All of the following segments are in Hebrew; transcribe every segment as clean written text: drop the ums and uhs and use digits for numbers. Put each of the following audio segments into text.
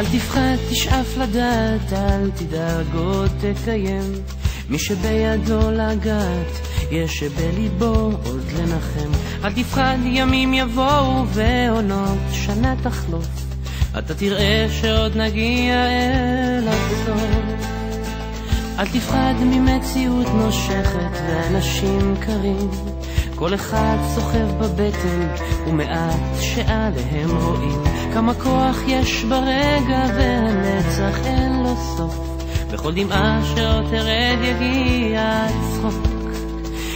אל תפחד, תשאף לדעת, אל תדאג עוד תקיים. מי שבידו לגעת, יש שבליבו עוד לנחם. אל תפחד, ימים יבואו ועונות שנה תחלוף, אתה תראה שעוד נגיע אל הסוף. אל תפחד ממציאות נושכת ואנשים קרים, כל אחד סוחב בבטן ומעט שעליהם רואים. כמה כוח יש ברגע והנצח אין לו סוף, בכל דמעה שעוד תרד יגיע הצחוק.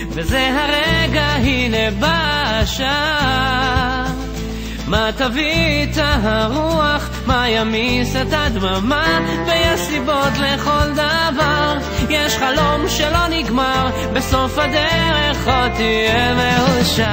וזה הרגע, הנה בא השעה, מה תביא את הרוח, מה ימיס את הדממה, ויש סיבות לכל דבר, יש חלום שלא נגמר, בסוף הדרך עוד תהיה מאושר.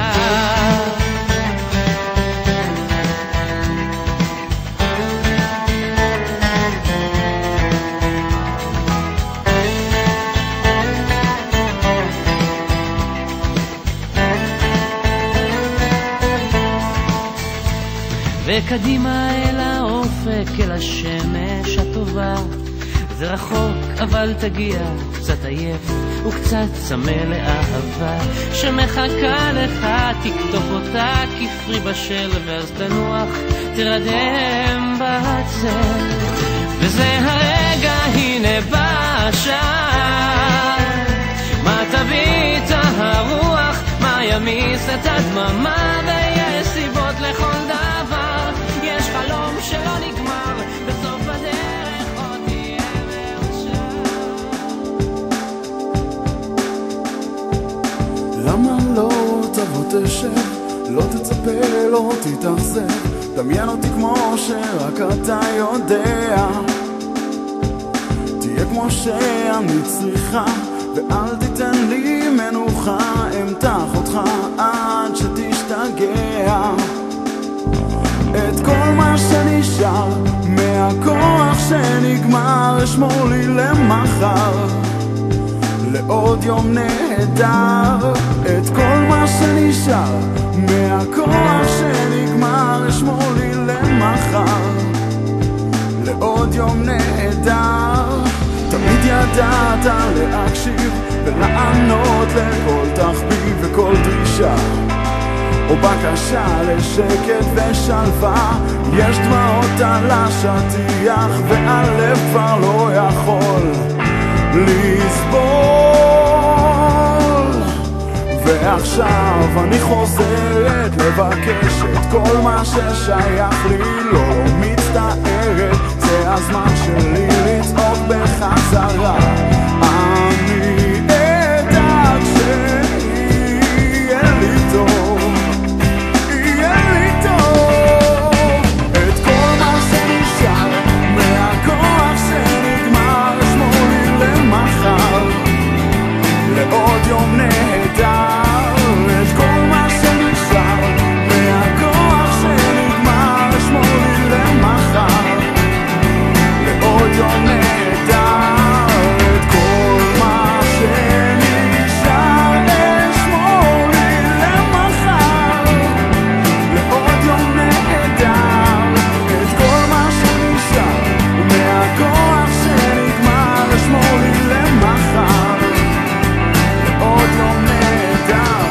וקדימה אל האופק, אל השמש הטובה, זה רחוק אבל תגיע, קצת עייף וקצת צמא לאהבה שמחכה לך, תקטוף אותה כפרי בשל, ואז תנוח, תרדם בצל. וזה הרגע, הנה בא השעה, מה תביא את הרוח, מה ימיס את הדממה, ויש סיבות לכל דבר, יש חלום שלא נגמר, בסוף הדרך עוד תהיה מאושר. למה לא תבוא תשב, לא תצפה, לא תתאכזב, דמיין אותי כמו שרק אתה יודע, תהיה כמו שאני צריכה, ואל תיתן לי מנוחה, אמתח אותך עד שתשתגע. את כל מה שנשאר מהכוח שנגמר, אשמור לי למחר, לעוד יום נהדר. את כל מה שנשאר מהכוח שנגמר, אשמור לי למחר, לעוד יום נהדר. תמיד ידעת להקשיב ולענות לכל תחביב וכל דרישה או בקשה לשקט ושלווה. יש דמעות על השטיח והלב כבר לא יכול לסבול, ועכשיו אני חוזרת לבקש את כל מה ששייך לי, לא מצטערת, זה הזמן שלי לצעוק בחזרה. אני אדאג שיהיה לי טוב, יהיה לי טוב. את כל מה שנשאר מהכוח שנגמר, אשמור לי למחר, לעוד יום נהדר. את כל מה שנשאר מהכוח שנגמר, אשמור לי למחר, לעוד יום נהדר. את כל מה שנשאר אשמור לי למחר, לעוד יום נהדר. את כל מה שנשאר מהכוח שנגמר, אשמור לי למחר, לעוד יום נהדר.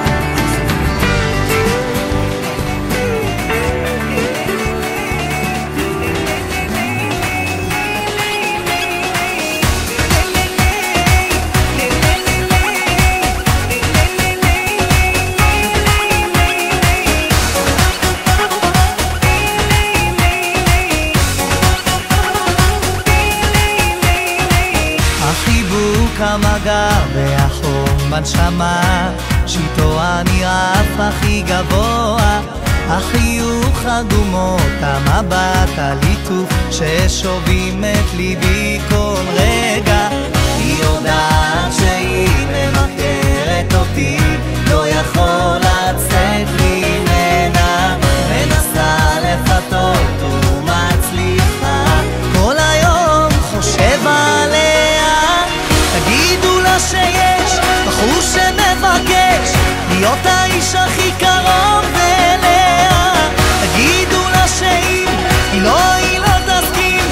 החיבוק, המגע והחום בנשמה, שאיתו אני רף הכי גבוה, החיוך, הדומות, המבט, הליטוף ששובים את ליבי כל רגע. היא יודעת שהיא מבקרת אותי, לא יכול לצאת לי ממנה, מנסה לפתות ומצליחה, כל היום חושב עליה. תגידו לה שיש בחור שמבקש להיות האיש הכי קרוב אליה, תגידו לה שאם היא לא תסכים,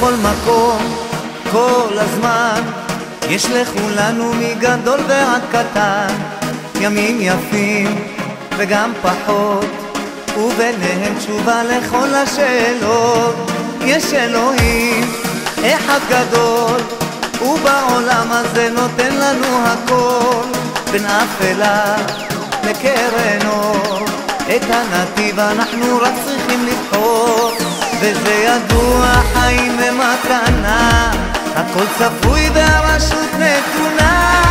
בכל מקום, כל הזמן. יש לכולנו מגדול ועד קטן, ימים יפים וגם פחות, וביניהם תשובה לכל השאלות. יש אלוהים אחד גדול, ובעולם הזה נותן לנו הכל, בין אפלה לקרן אור. את הנתיב אנחנו רק צריכים לבחור, וזה ידוע, חיים ומתנה, הכל צפוי והרשות נתונה.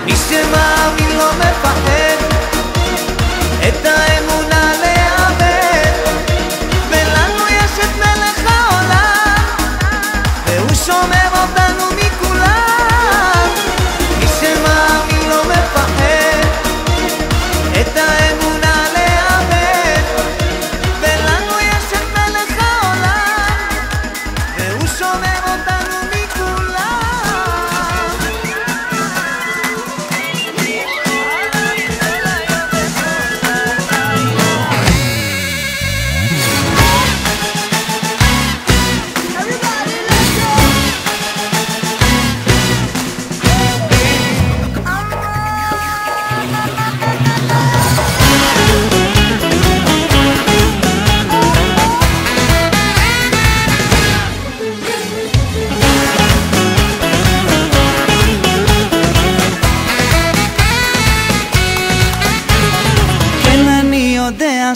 מי שמאמין לא מפחד, את האמונה לאבד, ולנו יש את מלך העולם, והוא שומר אותנו מכולם. מי שמאמין לא מפחד, את האמונה לאבד, ולנו יש את מלך העולם, והוא שומר אותנו מכולם.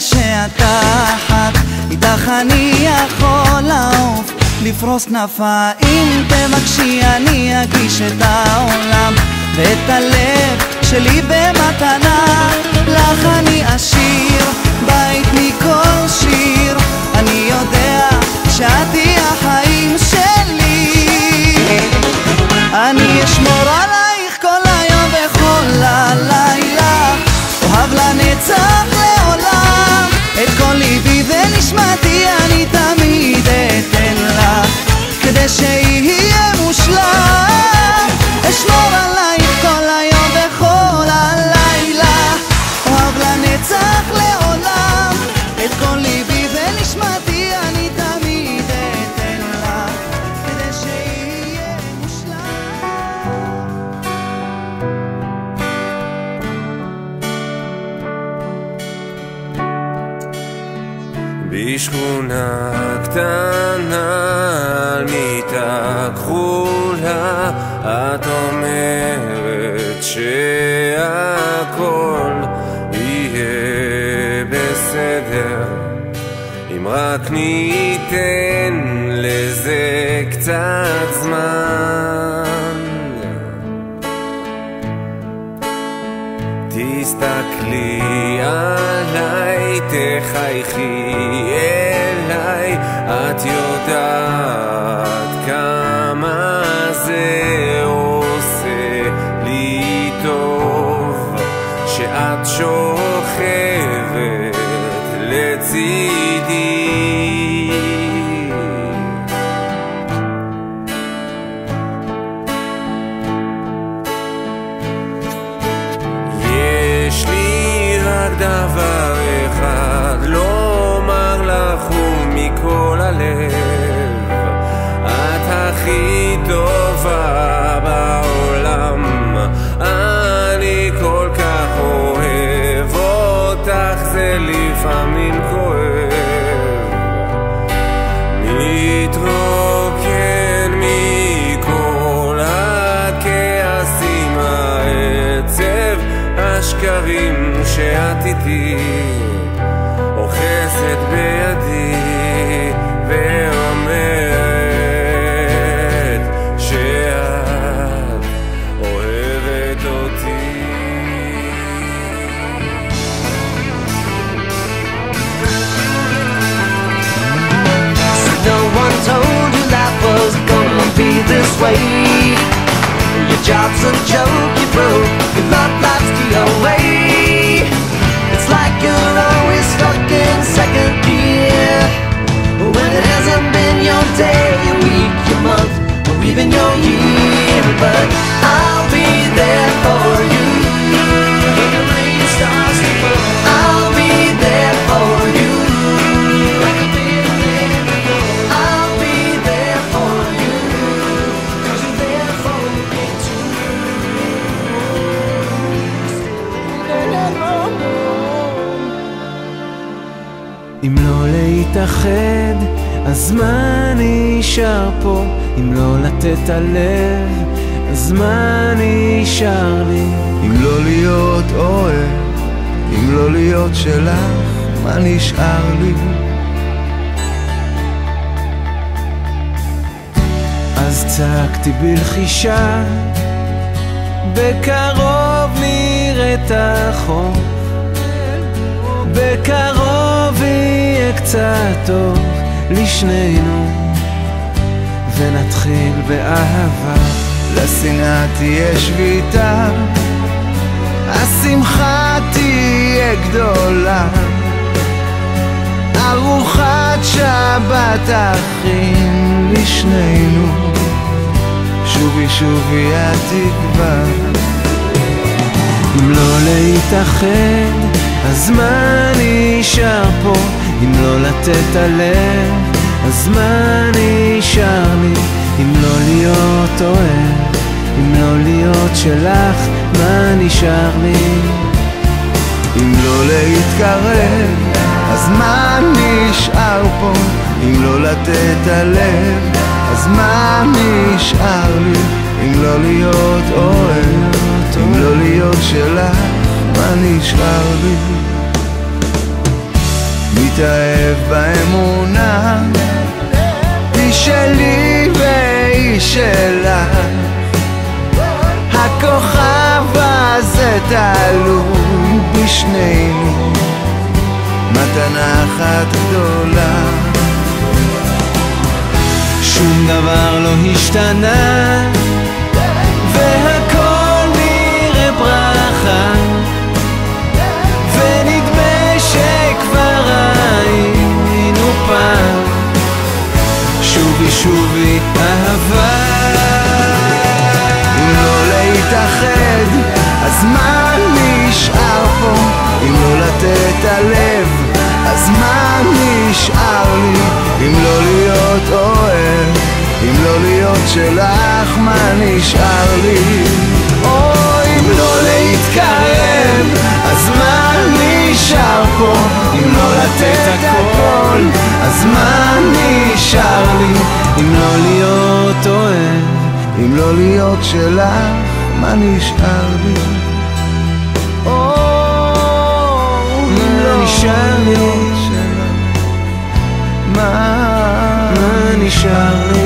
שאתה אחת, איתך אני יכול לעוף, לפרוס כנפיים, תבקשי אני אגיש את העולם, ואת הלב שלי במתנה, לך אני אשיר בית מכל שיר. אני יודע שאת היא החיים שלי, אני אשמור עלייך כל היום וכל הלילה, אוהב לנצח לעולם, את כל ליבי ונשמתי אני תמיד אתן לך, כדי שיהיה מושלם. אשמור עלייך כל היום וכל הלילה, אוהב לנצח לעולם, את כל ליבי ונשמתי אני תמיד אתן לך, כדי שיהיה מושלם. בשכונה קטנה על מיטה כחולה, את אומרת שהכל יהיה בסדר, אם רק ניתן לזה קצת זמן. תסתכלי עליי, תחייכי אליי, את יודעת כמה זה עושה לי טוב, שאת שוכבת לצידי. יש לי רק דבר אחד לומר לך ומכל הלב, את הכי טובה בעולם, אני כל כך אוהב אותך, זה לפעמים כואב, מתרוקן מכל הכעסים, העצב, השקרים שאת איתי, אוחזת בידי ואומרת שאת אוהבת אותי. No one told you life was gonna be this way. Your job's a joke you broke, your love life's the away. It's like you're always stuck in second gear, when it hasn't been your day, your week, your month, or even your year. But I'll be there for you when the rain starts to fall. I'll be there for you. I'll be there. אז מה נשאר פה אם לא לתת הלב? אז מה נשאר לי? אם לא להיות אוהב, אם לא להיות שלך, מה נשאר לי? אז צעקתי בלחישה, בקרוב נראה את החוף, בקרוב יהיה קצת טוב לשנינו, ונתחיל באהבה. לשנאה תהיה שביתה, השמחה תהיה גדולה, ארוחת שבת אחים לשנינו, שובי שובי התקווה. אם לא להתאחד, אז מה נשאר פה? אם לא לתת הלב, אז מה נשאר לי? אם לא להיות אוהב, אם לא להיות שלך, מה נשאר לי? אם לא להתקרב, אז מה נשאר פה? אם לא לתת הלב, אז מה נשאר לי? אם לא להיות אוהב, אם לא להיות שלך, מה נשאר לי? מתאהב באמונה, היא שלי והיא שלך, הכוכב הזה תלוי בשנינו, מתנה אחת גדולה. שום דבר לא השתנה, והכל נראה ברכה, ונדמה שכבר היינו פעם, שובי שובי אהבה. אם לא להתאחד, אז מה נשאר פה? אם לא לתת הלב, אז מה נשאר לי? אם לא להיות אוהב, אם לא להיות שלך, מה נשאר לי? אם לא להתקרב, אז מה נשאר פה? אם לא לתת הכל, אז מה נשאר לי? אם לא להיות אוהב, אם לא להיות שלך, מה נשאר לי? מה נשאר לי? מה מה נשאר לי?